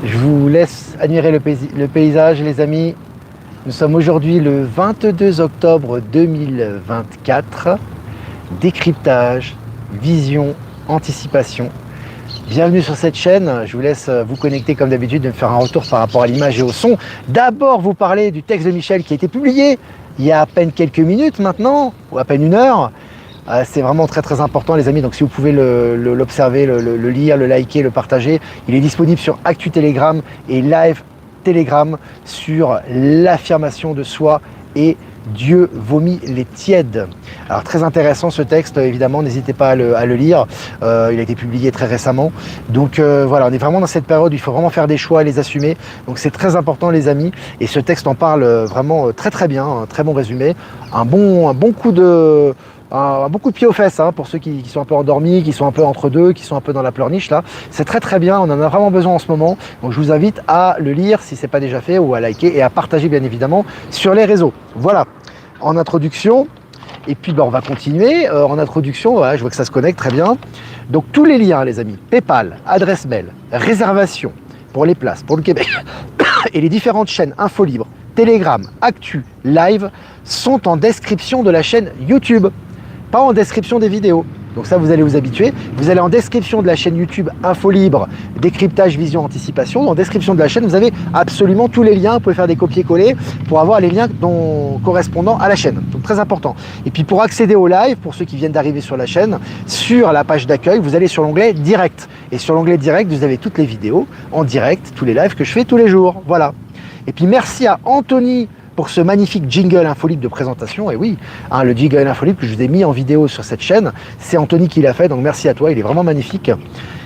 Je vous laisse admirer le paysage, les amis. Nous sommes aujourd'hui le 22 octobre 2024. Décryptage, vision, anticipation. Bienvenue sur cette chaîne. Je vous laisse vous connecter comme d'habitude, de me faire un retour par rapport à l'image et au son. D'abord, vous parler du texte de Michel qui a été publié il y a à peine quelques minutes maintenant, ou à peine une heure. C'est vraiment très très important, les amis, donc si vous pouvez l'observer, le lire, le liker, le partager, il est disponible sur Actu Telegram et Live Telegram sur l'affirmation de soi et Dieu vomit les tièdes. Alors très intéressant ce texte, évidemment, n'hésitez pas à le lire, il a été publié très récemment. Donc voilà, on est vraiment dans cette période où il faut vraiment faire des choix et les assumer. Donc c'est très important, les amis, et ce texte en parle vraiment très très bien, un très bon résumé, un bon coup de pied aux fesses pour ceux qui sont un peu endormis, qui sont un peu entre deux, qui sont un peu dans la pleurniche là. C'est très très bien, on en a vraiment besoin en ce moment. Donc je vous invite à le lire si ce n'est pas déjà fait ou à liker et à partager bien évidemment sur les réseaux. Voilà, en introduction. Et puis on va continuer. En introduction, voilà, je vois que ça se connecte très bien. Donc tous les liens, les amis, PayPal, adresse mail, réservation pour les places, pour le Québec et les différentes chaînes Info Libre, Telegram, Actu, Live sont en description de la chaîne YouTube. Pas en description des vidéos. Donc ça, vous allez vous habituer. Vous allez en description de la chaîne YouTube Info Libre, décryptage, vision, anticipation. En description de la chaîne, vous avez absolument tous les liens. Vous pouvez faire des copier-coller pour avoir les liens correspondant à la chaîne. Donc très important. Et puis pour accéder au live, pour ceux qui viennent d'arriver sur la chaîne, sur la page d'accueil, vous allez sur l'onglet direct. Et sur l'onglet direct, vous avez toutes les vidéos en direct, tous les lives que je fais tous les jours. Voilà. Et puis merci à Anthony pour ce magnifique jingle Infolibre de présentation. Et oui, le jingle Infolibre que je vous ai mis en vidéo sur cette chaîne, c'est Anthony qui l'a fait, donc merci à toi, il est vraiment magnifique.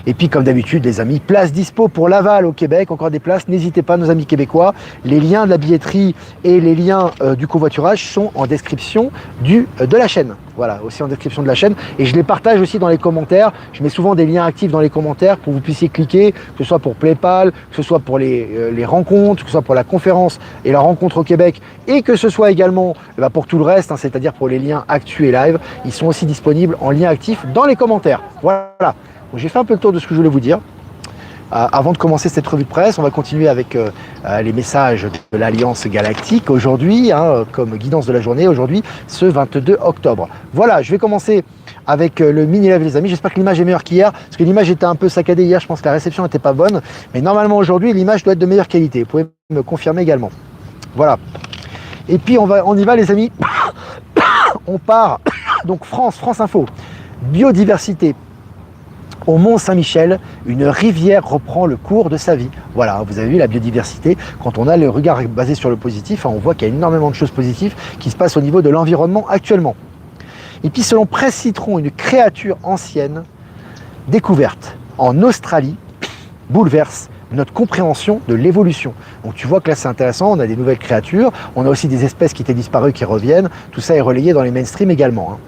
Et puis comme d'habitude, les amis, place dispo pour Laval au Québec, encore des places, n'hésitez pas, nos amis québécois. Les liens de la billetterie et les liens du covoiturage sont en description de la chaîne. Voilà, aussi en description de la chaîne. Et je les partage aussi dans les commentaires. Je mets souvent des liens actifs dans les commentaires pour que vous puissiez cliquer, que ce soit pour PayPal, que ce soit pour les rencontres, que ce soit pour la conférence et la rencontre au Québec, et que ce soit également pour tout le reste, c'est-à-dire pour les liens Actu et Live. Ils sont aussi disponibles en lien actif dans les commentaires. Voilà. J'ai fait un peu le tour de ce que je voulais vous dire. Avant de commencer cette revue de presse, on va continuer avec les messages de l'Alliance Galactique aujourd'hui, comme guidance de la journée, aujourd'hui, ce 22 octobre. Voilà, je vais commencer avec le mini-live, les amis. J'espère que l'image est meilleure qu'hier, parce que l'image était un peu saccadée hier, je pense que la réception n'était pas bonne. Mais normalement, aujourd'hui, l'image doit être de meilleure qualité. Vous pouvez me confirmer également. Voilà. Et puis, on y va, les amis. On part, donc France Info, biodiversité. Au Mont-Saint-Michel, une rivière reprend le cours de sa vie. Voilà, vous avez vu la biodiversité. Quand on a le regard basé sur le positif, on voit qu'il y a énormément de choses positives qui se passent au niveau de l'environnement actuellement. Et puis selon Presse Citron, une créature ancienne découverte en Australie bouleverse notre compréhension de l'évolution. Donc tu vois que là c'est intéressant, on a des nouvelles créatures, on a aussi des espèces qui étaient disparues qui reviennent, tout ça est relayé dans les mainstreams également.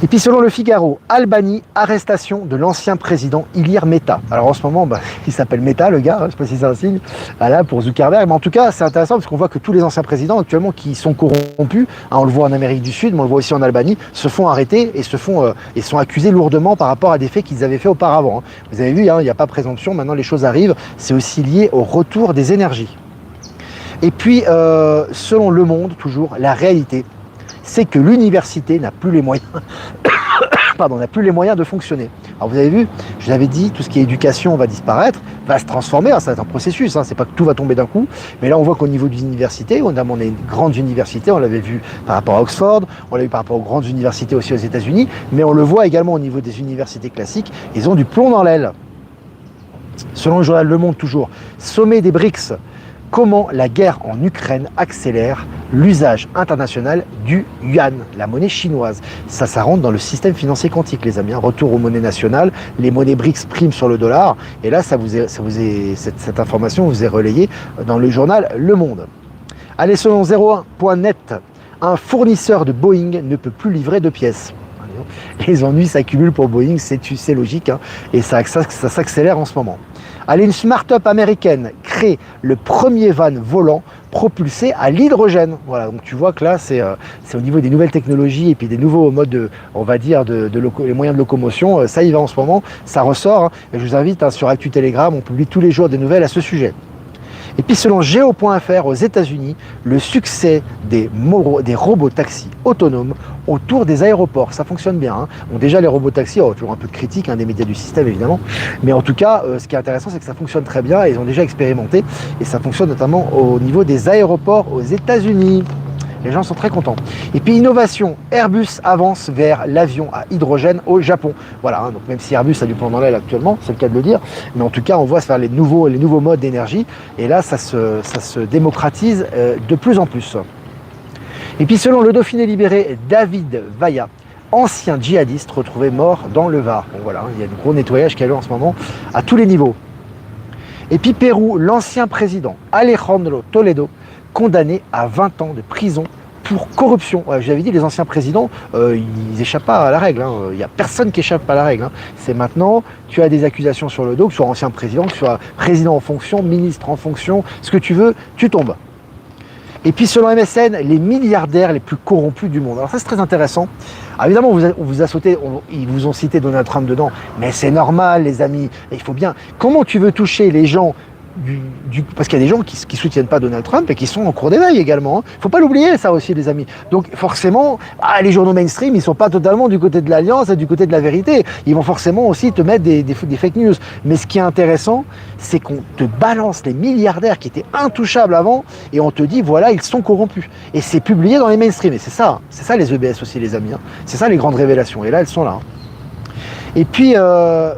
Et puis selon le Figaro, Albanie, arrestation de l'ancien président Ilir Meta. Alors en ce moment, il s'appelle Meta, le gars, je ne sais pas si c'est un signe, voilà, pour Zuckerberg. Mais en tout cas, c'est intéressant parce qu'on voit que tous les anciens présidents actuellement qui sont corrompus, on le voit en Amérique du Sud, mais on le voit aussi en Albanie, se font arrêter et sont accusés lourdement par rapport à des faits qu'ils avaient fait auparavant. Vous avez vu, il n'y a pas présomption, maintenant les choses arrivent, c'est aussi lié au retour des énergies. Et puis, selon Le Monde, toujours, la réalité, c'est que l'université n'a plus les moyens de fonctionner. Alors vous avez vu, je l'avais dit, tout ce qui est éducation va disparaître, va se transformer, ça va être un processus, c'est pas que tout va tomber d'un coup, mais là on voit qu'au niveau des universités, on a une grande université, on l'avait vu par rapport à Oxford, on l'a vu par rapport aux grandes universités aussi aux États-Unis, mais on le voit également au niveau des universités classiques, ils ont du plomb dans l'aile. Selon le journal Le Monde toujours, sommet des BRICS, comment la guerre en Ukraine accélère l'usage international du yuan, la monnaie chinoise. Ça rentre dans le système financier quantique, les amis. Retour aux monnaies nationales, les monnaies BRICS priment sur le dollar. Et là, cette information vous est relayée dans le journal Le Monde. Allez, selon 01.net, un fournisseur de Boeing ne peut plus livrer de pièces. Les ennuis s'accumulent pour Boeing, c'est logique, et ça s'accélère en ce moment. Allez, une start-up américaine crée le premier van volant propulsés à l'hydrogène. Voilà, donc tu vois que là, c'est au niveau des nouvelles technologies et puis des nouveaux modes, on va dire, les moyens de locomotion. Ça y va en ce moment, ça ressort. Hein, et je vous invite sur Actu Telegram, on publie tous les jours des nouvelles à ce sujet. Et puis selon Geo.fr aux États-Unis, le succès des robots taxis autonomes autour des aéroports, ça fonctionne bien. Hein. Bon, déjà les robots taxis, toujours un peu de critique des médias du système évidemment, mais en tout cas, ce qui est intéressant, c'est que ça fonctionne très bien et ils ont déjà expérimenté et ça fonctionne notamment au niveau des aéroports aux États-Unis. Les gens sont très contents. Et puis innovation, Airbus avance vers l'avion à hydrogène au Japon. Voilà, hein, donc même si Airbus a du plomb dans l'aile actuellement, c'est le cas de le dire, mais en tout cas on voit se faire les nouveaux modes d'énergie et là ça se démocratise de plus en plus. Et puis selon le Dauphiné libéré, David Vaya, ancien djihadiste retrouvé mort dans le Var. Bon voilà, il y a un gros nettoyage qui a lieu en ce moment à tous les niveaux. Et puis Pérou, l'ancien président Alejandro Toledo, condamné à 20 ans de prison pour corruption. Ouais, je l'avais dit, les anciens présidents, ils n'échappent pas à la règle. Hein. Il n'y a personne qui échappe à la règle. Hein. C'est maintenant, tu as des accusations sur le dos, que tu sois ancien président, que tu sois président en fonction, ministre en fonction, ce que tu veux, tu tombes. Et puis selon MSN, les milliardaires les plus corrompus du monde. Alors ça c'est très intéressant. Alors évidemment, ils vous ont cité Donald Trump dedans, mais c'est normal les amis, et il faut bien. Comment tu veux toucher les gens parce qu'il y a des gens qui soutiennent pas Donald Trump et qui sont en cours d'éveil également. Hein. Faut pas l'oublier ça aussi les amis. Donc forcément, les journaux mainstream, ils sont pas totalement du côté de l'alliance et du côté de la vérité. Ils vont forcément aussi te mettre des fake news. Mais ce qui est intéressant, c'est qu'on te balance les milliardaires qui étaient intouchables avant et on te dit voilà, ils sont corrompus. Et c'est publié dans les mainstream. Et c'est ça les EBS aussi les amis. Hein. C'est ça les grandes révélations. Et là, elles sont là. Hein. Et puis,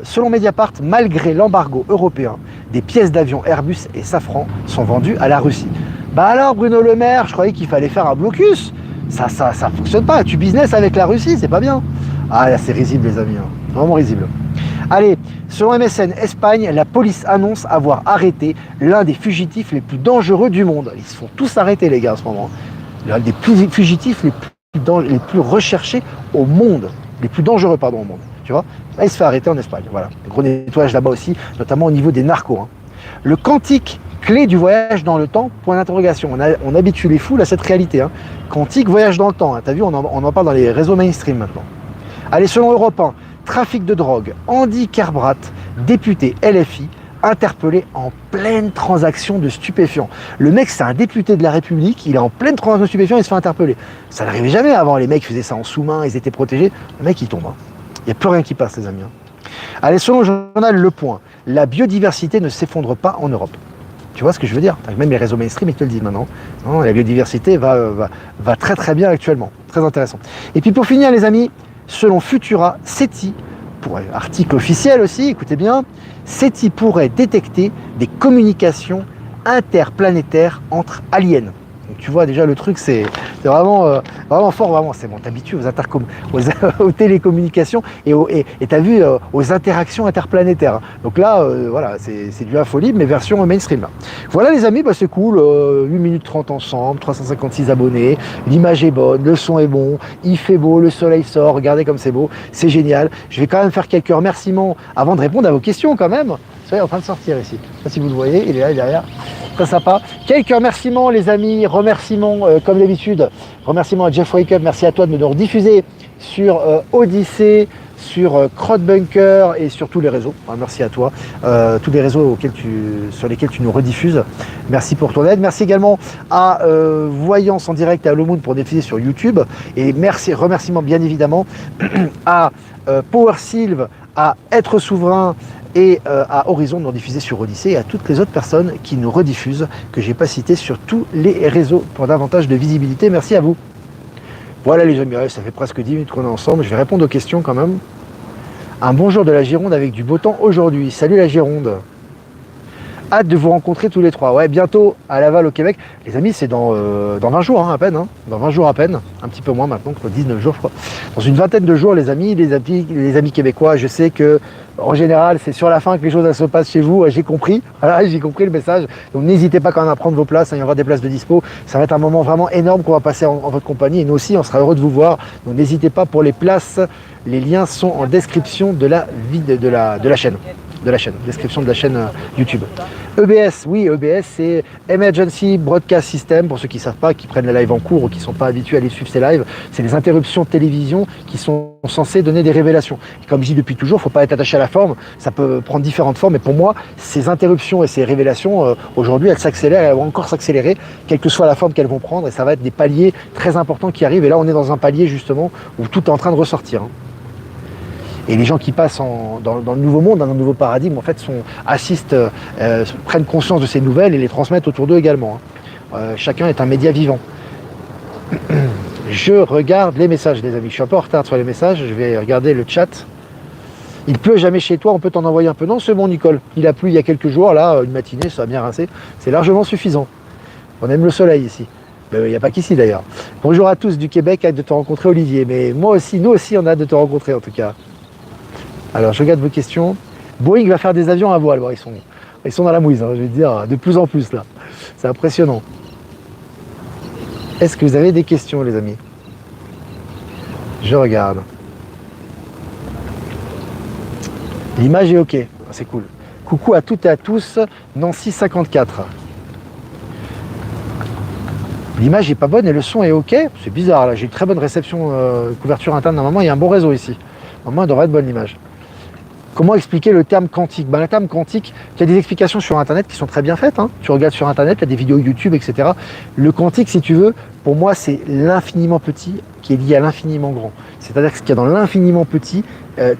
selon Mediapart, malgré l'embargo européen, des pièces d'avion Airbus et Safran sont vendues à la Russie. Bah alors, Bruno Le Maire, je croyais qu'il fallait faire un blocus. Ça fonctionne pas. Tu business avec la Russie, c'est pas bien. Ah là, c'est risible les amis, hein. Vraiment risible. Allez, selon MSN Espagne, la police annonce avoir arrêté l'un des fugitifs les plus dangereux du monde. Ils se font tous arrêter les gars en ce moment. L'un des fugitifs les plus recherchés au monde. Les plus dangereux, pardon, au monde. Tu vois, là, il se fait arrêter en Espagne. Voilà. Le gros nettoyage là-bas aussi, notamment au niveau des narcos. Hein. Le quantique, clé du voyage dans le temps, point d'interrogation. On habitue les foules à cette réalité. Hein. Quantique, voyage dans le temps. Hein. T'as vu, on en parle dans les réseaux mainstream maintenant. Allez, selon Europe 1, trafic de drogue. Andy Kerbrat, député LFI, interpellé en pleine transaction de stupéfiants. Le mec, c'est un député de la République, il est en pleine transaction de stupéfiants, il se fait interpeller. Ça n'arrivait jamais avant. Les mecs faisaient ça en sous-main, ils étaient protégés. Le mec, il tombe. Hein. Il n'y a plus rien qui passe, les amis. Allez, selon le journal Le Point, la biodiversité ne s'effondre pas en Europe. Tu vois ce que je veux dire? Même les réseaux mainstream, ils te le disent maintenant. Non, la biodiversité va très très bien actuellement. Très intéressant. Et puis pour finir, les amis, selon Futura, SETI, pour un article officiel aussi, écoutez bien, SETI pourrait détecter des communications interplanétaires entre aliens. Donc tu vois déjà le truc c'est vraiment fort, vraiment c'est bon, t'habitues aux télécommunications et t'as vu aux interactions interplanétaires. Donc là voilà, c'est du info libre mais version mainstream là. Voilà les amis, c'est cool, 8 minutes 30 ensemble, 356 abonnés, l'image est bonne, le son est bon, il fait beau, le soleil sort, regardez comme c'est beau, c'est génial. Je vais quand même faire quelques remerciements avant de répondre à vos questions quand même. Vous en train de sortir ici. Je sais pas si vous le voyez, il est là, il est derrière. Très sympa. Quelques remerciements les amis, remerciements comme d'habitude. Remerciements à Jeff Wake Up, merci à toi de me rediffuser sur Odyssée, sur Crowdbunker et sur tous les réseaux. Enfin, merci à toi. Tous les réseaux sur lesquels tu nous rediffuses. Merci pour ton aide. Merci également à Voyance en direct et à Lomoon pour diffuser sur YouTube. Et remerciements bien évidemment à Power Sylve, à Être Souverain, et à Horizon de nous diffuser sur Odyssée et à toutes les autres personnes qui nous rediffusent, que je n'ai pas citées sur tous les réseaux pour davantage de visibilité. Merci à vous. Voilà les amis, ça fait presque 10 minutes qu'on est ensemble, je vais répondre aux questions quand même. Un bonjour de la Gironde avec du beau temps aujourd'hui. Salut la Gironde. Hâte de vous rencontrer tous les trois. Ouais, bientôt à Laval au Québec. Les amis, c'est dans 20 jours à peine. Hein. Dans 20 jours à peine. Un petit peu moins maintenant, 19 jours je crois. Dans une vingtaine de jours les amis québécois, je sais que en général c'est sur la fin que les choses se passent chez vous. J'ai compris. Voilà, j'ai compris le message. Donc n'hésitez pas quand même à prendre vos places. Hein. Il y aura des places de dispo. Ça va être un moment vraiment énorme qu'on va passer en votre compagnie. Et nous aussi, on sera heureux de vous voir. Donc n'hésitez pas pour les places. Les liens sont en description de la chaîne. de la chaîne, description de la chaîne YouTube. EBS, oui, EBS c'est Emergency Broadcast System, pour ceux qui ne savent pas, qui prennent les lives en cours ou qui ne sont pas habitués à aller suivre ces lives, c'est les interruptions de télévision qui sont censées donner des révélations. Et comme je dis depuis toujours, il ne faut pas être attaché à la forme, ça peut prendre différentes formes, et pour moi, ces interruptions et ces révélations, aujourd'hui, elles s'accélèrent, elles vont encore s'accélérer, quelle que soit la forme qu'elles vont prendre, et ça va être des paliers très importants qui arrivent, et là on est dans un palier justement où tout est en train de ressortir. Et les gens qui passent dans le nouveau monde, dans un nouveau paradigme, en fait, assistent, prennent conscience de ces nouvelles et les transmettent autour d'eux également. Chacun est un média vivant. Je regarde les messages, les amis. Je suis un peu en retard sur les messages. Je vais regarder le chat. Il pleut jamais chez toi, on peut t'en envoyer un peu. Non, c'est bon, Nicole. Il a plu il y a quelques jours. Là, une matinée, ça a bien rincé. C'est largement suffisant. On aime le soleil ici. Il n'y a pas qu'ici d'ailleurs. Bonjour à tous du Québec, hâte de te rencontrer, Olivier. Mais moi aussi, nous aussi, on a hâte de te rencontrer en tout cas. Alors, je regarde vos questions. Boeing va faire des avions à voile. Bon, ils sont dans la mouise, hein, je vais te dire, de plus en plus là. C'est impressionnant. Est-ce que vous avez des questions, les amis? Je regarde. L'image est OK. C'est cool. Coucou à toutes et à tous. Nancy 54. L'image est pas bonne et le son est OK. C'est bizarre là. J'ai une très bonne réception, couverture interne. Normalement, il y a un bon réseau ici. Normalement, il devrait être bonne l'image. Comment expliquer le terme quantique? Le terme quantique, il y a des explications sur Internet qui sont très bien faites. Hein. Tu regardes sur Internet, il y a des vidéos YouTube, etc. Le quantique, si tu veux, pour moi, c'est l'infiniment petit qui est lié à l'infiniment grand. C'est-à-dire que ce qu'il y a dans l'infiniment petit,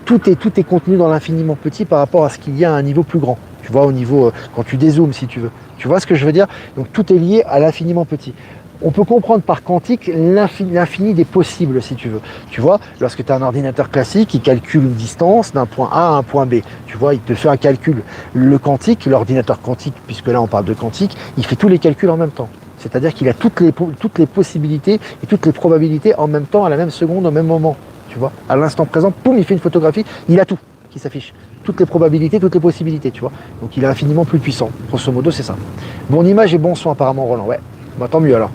tout est contenu dans l'infiniment petit par rapport à ce qu'il y a à un niveau plus grand. Tu vois, au niveau, quand tu dézoomes, si tu veux. Tu vois ce que je veux dire? Donc tout est lié à l'infiniment petit. On peut comprendre par quantique l'infini des possibles, si tu veux. Tu vois, lorsque tu as un ordinateur classique, il calcule une distance d'un point A à un point B. Tu vois, il te fait un calcul. Le quantique, l'ordinateur quantique, puisque là on parle de quantique, il fait tous les calculs en même temps. C'est-à-dire qu'il a toutes les possibilités et toutes les probabilités en même temps, à la même seconde, au même moment. Tu vois, à l'instant présent, poum, il fait une photographie, il a tout qui s'affiche. Toutes les probabilités, toutes les possibilités, tu vois. Donc il est infiniment plus puissant. Grosso modo, c'est ça. Bonne image et bon son apparemment, Roland. Ouais, bah, tant mieux alors.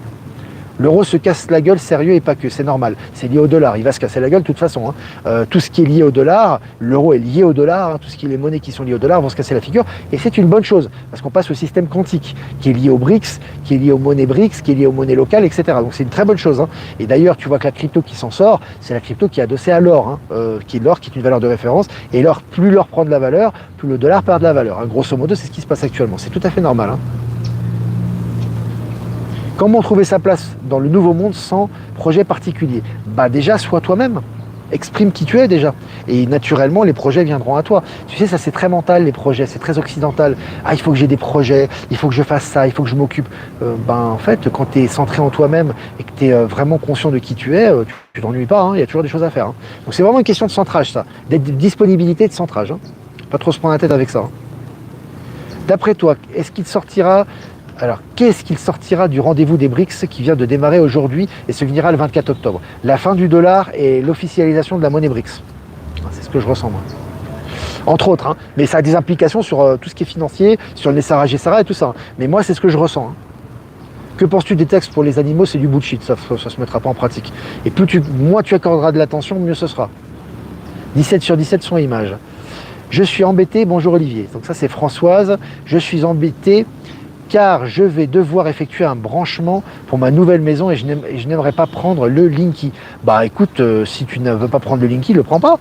L'euro se casse la gueule, sérieux et pas que, c'est normal. C'est lié au dollar, il va se casser la gueule de toute façon. Hein. Tout ce qui est lié au dollar, l'euro est lié au dollar, hein, tout ce qui est les monnaies qui sont liées au dollar vont se casser la figure. Et c'est une bonne chose, parce qu'on passe au système quantique, qui est lié aux BRICS, qui est lié aux monnaies BRICS, qui est lié aux monnaies locales, etc. Donc c'est une très bonne chose. Hein. Et d'ailleurs, tu vois que la crypto qui s'en sort, c'est la crypto qui est adossée à l'or, hein, qui est l'or, qui est une valeur de référence. Et l'or, plus l'or prend de la valeur, plus le dollar perd de la valeur. Hein. Grosso modo, c'est ce qui se passe actuellement. C'est tout à fait normal. Hein. Comment trouver sa place dans le nouveau monde sans projet particulier? Bah déjà, sois toi-même. Exprime qui tu es déjà. Et naturellement, les projets viendront à toi. Tu sais, ça c'est très mental, les projets, c'est très occidental. Ah, il faut que j'ai des projets, il faut que je fasse ça, il faut que je m'occupe. En fait, quand tu es centré en toi-même et que tu es vraiment conscient de qui tu es, tu t'ennuies pas, hein, il y a toujours des choses à faire. Hein. Donc c'est vraiment une question de centrage, ça. D'être de disponibilité, de centrage. Hein. Pas trop se prendre la tête avec ça. Hein. D'après toi, est-ce qu'il sortira... Alors, qu'est-ce qu'il sortira du rendez-vous des BRICS qui vient de démarrer aujourd'hui et se finira le 24 octobre? La fin du dollar et l'officialisation de la monnaie BRICS. C'est ce que je ressens, moi. Entre autres, hein. Mais ça a des implications sur tout ce qui est financier, sur le Nessara Gessara et tout ça. Hein. Mais moi, c'est ce que je ressens. Hein. Que penses-tu des textes pour les animaux? C'est du bullshit, ça se mettra pas en pratique. Et moins tu accorderas de l'attention, mieux ce sera. 17 sur 17 sont images. Je suis embêté, bonjour Olivier. Donc ça, c'est Françoise. Je suis embêté car je vais devoir effectuer un branchement pour ma nouvelle maison et je n'aimerais pas prendre le Linky. Bah écoute, si tu ne veux pas prendre le Linky, le prends pas.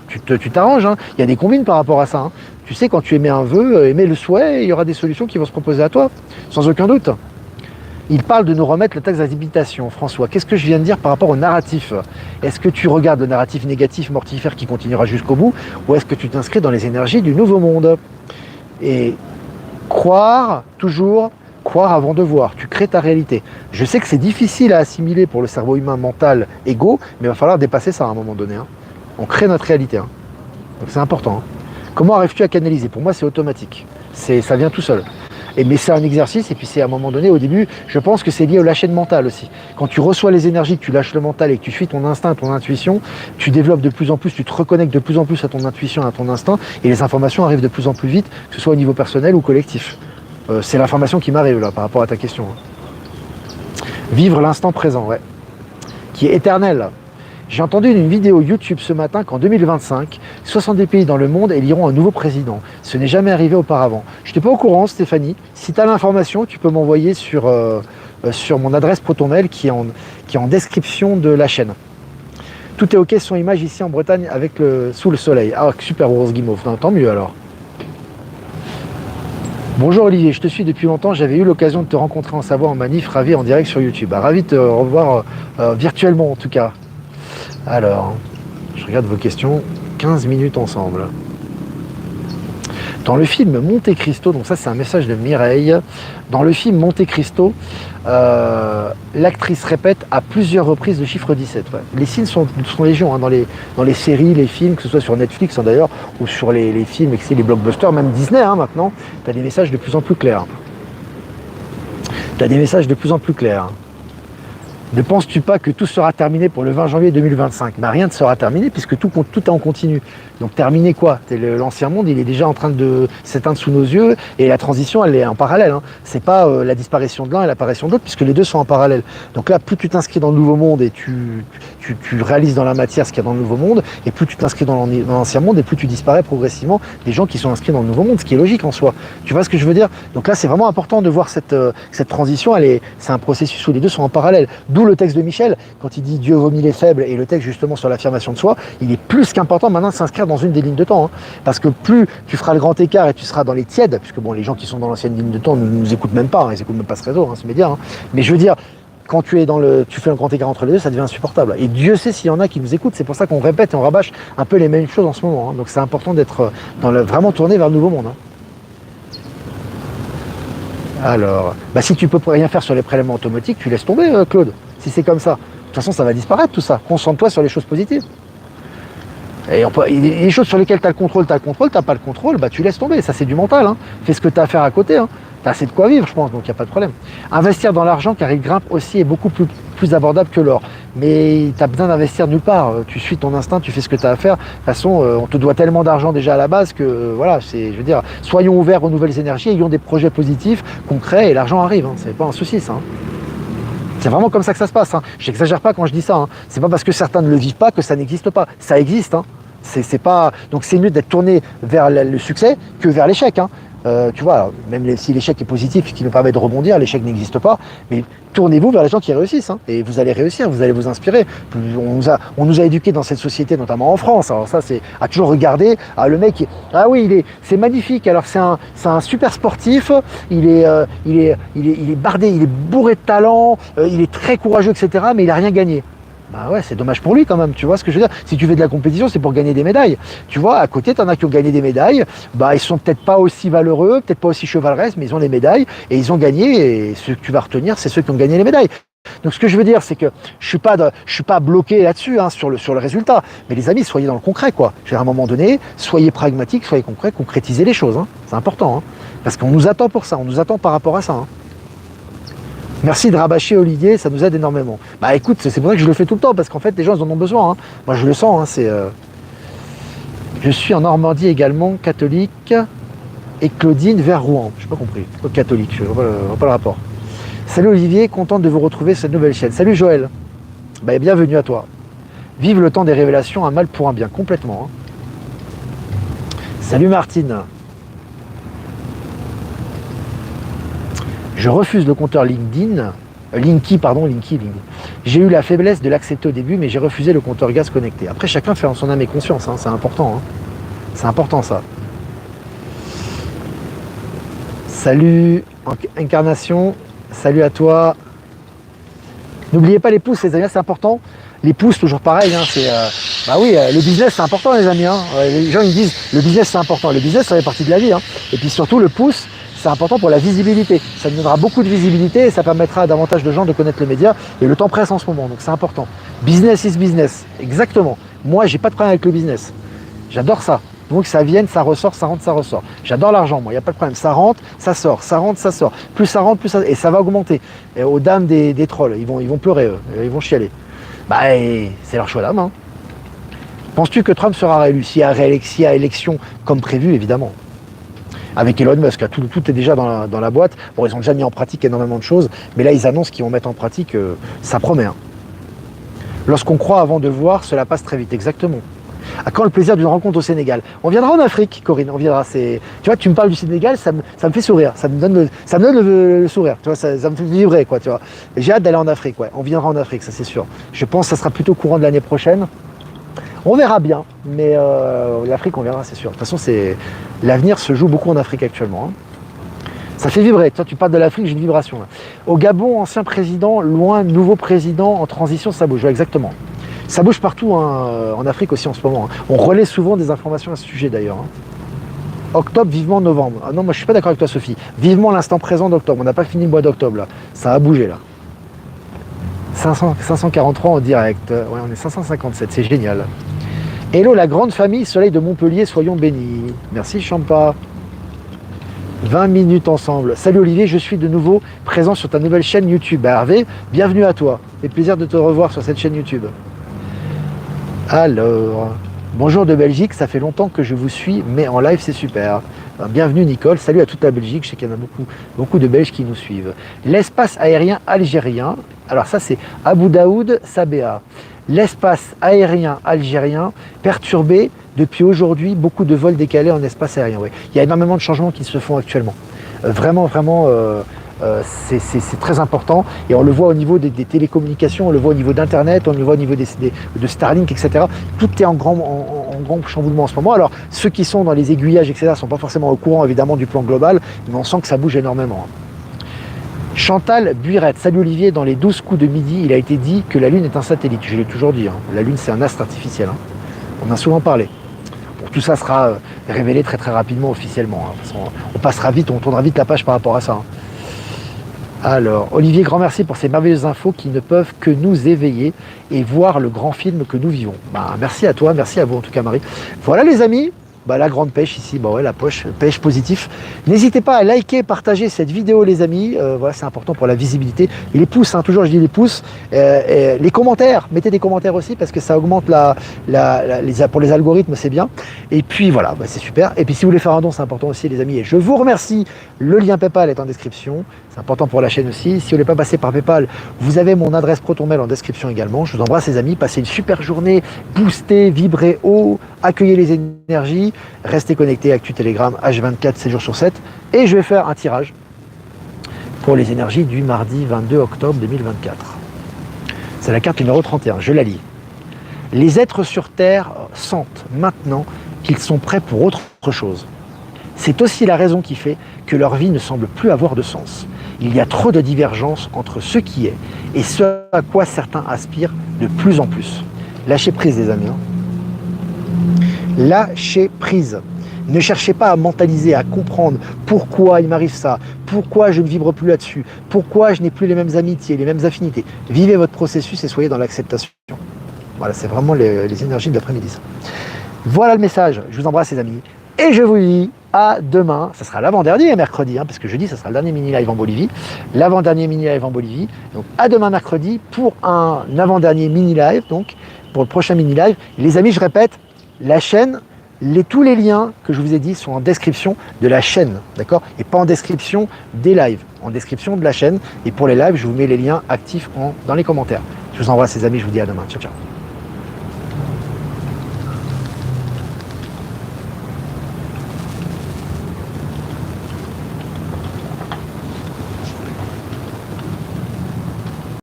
Tu t'arranges, hein. Il y a des combines par rapport à ça. Hein. Tu sais, quand tu émets un vœu, émets le souhait, il y aura des solutions qui vont se proposer à toi, sans aucun doute. Il parle de nous remettre la taxe d'habitation. François, qu'est-ce que je viens de dire par rapport au narratif? Est-ce que tu regardes le narratif négatif mortifère qui continuera jusqu'au bout, ou est-ce que tu t'inscris dans les énergies du nouveau monde? Et toujours croire avant de voir, tu crées ta réalité. Je sais que c'est difficile à assimiler pour le cerveau humain, mental, égo, mais il va falloir dépasser ça à un moment donné. Hein. On crée notre réalité. Hein. Donc c'est important. Hein. Comment arrives-tu à canaliser? Pour moi, c'est automatique. Ça vient tout seul. Mais c'est un exercice, et puis c'est à un moment donné, au début, je pense que c'est lié au lâcher de mental aussi. Quand tu reçois les énergies, que tu lâches le mental et que tu suis ton instinct, ton intuition, tu développes de plus en plus, tu te reconnectes de plus en plus à ton intuition, à ton instinct, et les informations arrivent de plus en plus vite, que ce soit au niveau personnel ou collectif. C'est l'information qui m'arrive là, par rapport à ta question. Vivre l'instant présent, ouais. Qui est éternel. J'ai entendu une vidéo YouTube ce matin qu'en 2025, 70 pays dans le monde éliront un nouveau président. Ce n'est jamais arrivé auparavant. Je n'étais pas au courant, Stéphanie. Si tu as l'information, tu peux m'envoyer sur mon adresse ProtonMail qui est en description de la chaîne. Tout est OK, son image ici en Bretagne avec sous le soleil. Ah, super Rose Guimauve, tant mieux alors. Bonjour Olivier, je te suis depuis longtemps, j'avais eu l'occasion de te rencontrer en Savoie en manif, ravi en direct sur YouTube. Ah, ravi de te revoir virtuellement en tout cas. Alors, je regarde vos questions, 15 minutes ensemble. Dans le film Monte Cristo, donc ça c'est un message de Mireille, dans le film Monte Cristo, l'actrice répète à plusieurs reprises le chiffre 17. Ouais. Les signes sont légion hein, dans les séries, les films, que ce soit sur Netflix hein, d'ailleurs, ou sur les films, les blockbusters, même Disney hein, maintenant, tu as des messages de plus en plus clairs. Ne penses-tu pas que tout sera terminé pour le 20 janvier 2025 ? Bah, rien ne sera terminé puisque tout est en continu. Donc terminer quoi ? L'ancien monde, il est déjà en train de s'éteindre sous nos yeux et la transition, elle est en parallèle. Hein. C'est pas la disparition de l'un et l'apparition de l'autre puisque les deux sont en parallèle. Donc là, plus tu t'inscris dans le nouveau monde et tu réalises dans la matière ce qu'il y a dans le nouveau monde et plus tu t'inscris dans l'ancien monde et plus tu disparais progressivement des gens qui sont inscrits dans le nouveau monde, ce qui est logique en soi. Tu vois ce que je veux dire ? Donc là, c'est vraiment important de voir cette transition. C'est un processus où les deux sont en parallèle. D'où le texte de Michel, quand il dit Dieu vomit les faibles, et le texte justement sur l'affirmation de soi, il est plus qu'important maintenant de s'inscrire dans une des lignes de temps. Hein. Parce que plus tu feras le grand écart et tu seras dans les tièdes, puisque bon, les gens qui sont dans l'ancienne ligne de temps ne nous écoutent même pas, hein, ils n'écoutent même pas ce réseau, hein, ce média. Hein. Mais je veux dire, quand tu fais un grand écart entre les deux, ça devient insupportable. Et Dieu sait s'il y en a qui nous écoutent, c'est pour ça qu'on répète et on rabâche un peu les mêmes choses en ce moment. Hein. Donc c'est important d'être vraiment tourné vers le nouveau monde. Hein. Alors, si tu peux rien faire sur les prélèvements automatiques, tu laisses tomber, Claude. Si c'est comme ça, de toute façon, ça va disparaître tout ça. Concentre-toi sur les choses positives. Et les choses sur lesquelles tu as le contrôle, tu n'as pas le contrôle, tu laisses tomber. Ça, c'est du mental. Hein. Fais ce que tu as à faire à côté. Hein. Tu as assez de quoi vivre, je pense, donc il n'y a pas de problème. Investir dans l'argent, car il grimpe aussi, est beaucoup plus abordable que l'or. Mais tu as besoin d'investir nulle part. Tu suis ton instinct, tu fais ce que tu as à faire. De toute façon, on te doit tellement d'argent déjà à la base que, voilà, je veux dire, soyons ouverts aux nouvelles énergies, ayons des projets positifs, concrets, et l'argent arrive. Hein. C'est pas un souci, ça. Hein. C'est vraiment comme ça que ça se passe. Hein. Je n'exagère pas quand je dis ça. Hein. C'est pas parce que certains ne le vivent pas que ça n'existe pas. Ça existe. Hein. C'est pas... Donc c'est mieux d'être tourné vers le succès que vers l'échec. Hein. Tu vois, même si l'échec est positif, ce qui nous permet de rebondir, l'échec n'existe pas. Mais tournez-vous vers les gens qui réussissent. Hein. Et vous allez réussir, vous allez vous inspirer. On nous a éduqués dans cette société, notamment en France. Alors ça, c'est à toujours regarder. Ah, le mec, c'est magnifique. Alors c'est un super sportif. Il est bardé, il est bourré de talent. Il est très courageux, etc. Mais il n'a rien gagné. Bah ouais, c'est dommage pour lui quand même, tu vois ce que je veux dire. Si tu fais de la compétition, c'est pour gagner des médailles. Tu vois, à côté, t'en as qui ont gagné des médailles. Ils sont peut-être pas aussi valeureux, peut-être pas aussi chevaleresques, mais ils ont les médailles et ils ont gagné. Et ceux que tu vas retenir, c'est ceux qui ont gagné les médailles. Donc ce que je veux dire, c'est que je suis pas bloqué là-dessus, hein, sur le résultat. Mais les amis, soyez dans le concret, quoi. À un moment donné, soyez pragmatiques, soyez concrets, concrétisez les choses. Hein. C'est important, hein, parce qu'on nous attend pour ça, on nous attend par rapport à ça. Hein. Merci de rabâcher Olivier, ça nous aide énormément. Écoute, c'est pour ça que je le fais tout le temps, parce qu'en fait, les gens ils en ont besoin. Hein. Moi, je le sens. Hein, Je suis en Normandie également, catholique, et Claudine vers Rouen. Je n'ai pas compris. Catholique, je ne vois pas le rapport. Salut Olivier, contente de vous retrouver sur cette nouvelle chaîne. Salut Joël. Bienvenue à toi. Vive le temps des révélations, un mal pour un bien, complètement. Hein. Salut Martine. Je refuse le compteur LinkedIn. J'ai eu la faiblesse de l'accepter au début, mais j'ai refusé le compteur gaz connecté. Après, chacun fait en son âme et conscience, hein, c'est important. Hein. C'est important ça. Salut Incarnation, salut à toi. N'oubliez pas les pouces, les amis, c'est important. Les pouces, toujours pareil. Hein, le business c'est important, les amis. Hein. Les gens ils disent le business c'est important. Le business ça fait partie de la vie. Hein. Et puis surtout le pouce. C'est important pour la visibilité. Ça nous donnera beaucoup de visibilité et ça permettra à davantage de gens de connaître le média. Et le temps presse en ce moment, donc c'est important. Business is business, exactement. Moi, j'ai pas de problème avec le business. J'adore ça. Donc ça vienne, ça ressort, ça rentre, ça ressort. J'adore l'argent, moi, il n'y a pas de problème. Ça rentre, ça sort, ça rentre, ça sort. Plus ça rentre, plus ça... Et ça va augmenter. Et aux dames des trolls, ils vont pleurer, eux. Ils vont chialer. C'est leur choix d'âme. Hein. Penses-tu que Trump sera réélu? S'il y a élection comme prévu, évidemment. Avec Elon Musk, tout est déjà dans la boîte. Bon, ils ont déjà mis en pratique énormément de choses, mais là, ils annoncent qu'ils vont mettre en pratique, ça promet. Hein. Lorsqu'on croit avant de voir, cela passe très vite, exactement. À quand le plaisir d'une rencontre au Sénégal? On viendra en Afrique, Corinne, on viendra. Tu vois, tu me parles du Sénégal, ça me fait sourire, ça me donne le sourire, tu vois, ça me fait vibrer, quoi, tu vois. J'ai hâte d'aller en Afrique, ouais, on viendra en Afrique, ça c'est sûr. Je pense que ça sera plutôt courant de l'année prochaine. On verra bien, mais l'Afrique, on verra, c'est sûr. De toute façon, l'avenir se joue beaucoup en Afrique actuellement, hein. Ça fait vibrer. Toi, tu parles de l'Afrique, j'ai une vibration, là. Au Gabon, ancien président, loin, nouveau président, en transition, ça bouge, ouais, exactement. Ça bouge partout, hein, en Afrique aussi en ce moment, hein. On relaie souvent des informations à ce sujet d'ailleurs, hein. Octobre, vivement novembre. Ah non, moi je suis pas d'accord avec toi, Sophie. Vivement l'instant présent d'octobre. On n'a pas fini le mois d'octobre là. Ça a bougé là. 543 en direct. Ouais, on est 557, c'est génial. Hello la grande famille Soleil de Montpellier, soyons bénis. Merci Champa. 20 minutes ensemble. Salut Olivier, je suis de nouveau présent sur ta nouvelle chaîne YouTube. Hervé, bienvenue à toi. C'est plaisir de te revoir sur cette chaîne YouTube. Alors, bonjour de Belgique, ça fait longtemps que je vous suis, mais en live c'est super. Bienvenue Nicole, salut à toute la Belgique, je sais qu'il y en a beaucoup de Belges qui nous suivent. L'espace aérien algérien, alors ça c'est Abou Daoud Sabéa. L'espace aérien algérien perturbé depuis aujourd'hui, beaucoup de vols décalés en espace aérien. Ouais. Il y a énormément de changements qui se font actuellement. Vraiment, c'est très important et on le voit au niveau des télécommunications, on le voit au niveau d'Internet, on le voit au niveau de Starlink, etc. Tout est en grand chamboulement en ce moment. Alors ceux qui sont dans les aiguillages, etc. ne sont pas forcément au courant évidemment du plan global, mais on sent que ça bouge énormément. Chantal Buirette, salut Olivier, dans les 12 coups de midi, il a été dit que la Lune est un satellite. Je l'ai toujours dit, hein. La Lune c'est un astre artificiel, hein. On en a souvent parlé. Bon, tout ça sera révélé très très rapidement officiellement, hein. De toute façon, on passera vite, on tournera vite la page par rapport à ça, hein. Alors, Olivier, grand merci pour ces merveilleuses infos qui ne peuvent que nous éveiller et voir le grand film que nous vivons. Bah, merci à toi, merci à vous en tout cas Marie. Voilà les amis, bah, la grande pêche ici, bah ouais, la pêche positif. N'hésitez pas à liker, partager cette vidéo les amis, voilà, c'est important pour la visibilité. Et les pouces, hein, toujours je dis les pouces, les commentaires, mettez des commentaires aussi parce que ça augmente pour les algorithmes, c'est bien. Et puis voilà, bah, c'est super. Et puis si vous voulez faire un don, c'est important aussi les amis. Et je vous remercie, le lien PayPal est en description. C'est important pour la chaîne aussi. Si vous n'êtes pas passé par PayPal, vous avez mon adresse ProtonMail en description également. Je vous embrasse les amis, passez une super journée, boostez, vibrez haut, accueillez les énergies, restez connectés, Actu Telegram, H24, 7 jours sur 7. Et je vais faire un tirage pour les énergies du mardi 22 octobre 2024. C'est la carte numéro 31, je la lis. Les êtres sur Terre sentent maintenant qu'ils sont prêts pour autre chose. C'est aussi la raison qui fait que leur vie ne semble plus avoir de sens. Il y a trop de divergences entre ce qui est et ce à quoi certains aspirent de plus en plus. Lâchez prise les amis. Lâchez prise. Ne cherchez pas à mentaliser, à comprendre pourquoi il m'arrive ça, pourquoi je ne vibre plus là-dessus, pourquoi je n'ai plus les mêmes amitiés, les mêmes affinités. Vivez votre processus et soyez dans l'acceptation. Voilà, c'est vraiment les énergies de l'après-midi. Voilà le message. Je vous embrasse les amis. Et je vous dis à demain. Ça sera l'avant-dernier mercredi, hein, parce que jeudi, ça sera le dernier mini-live en Bolivie. L'avant-dernier mini-live en Bolivie. Donc à demain mercredi pour un avant-dernier mini-live. Donc pour le prochain mini-live. Les amis, je répète, la chaîne, tous les liens que je vous ai dit sont en description de la chaîne, d'accord? Et pas en description des lives, en description de la chaîne. Et pour les lives, je vous mets les liens actifs dans les commentaires. Je vous embrasse les amis, je vous dis à demain. Ciao, ciao.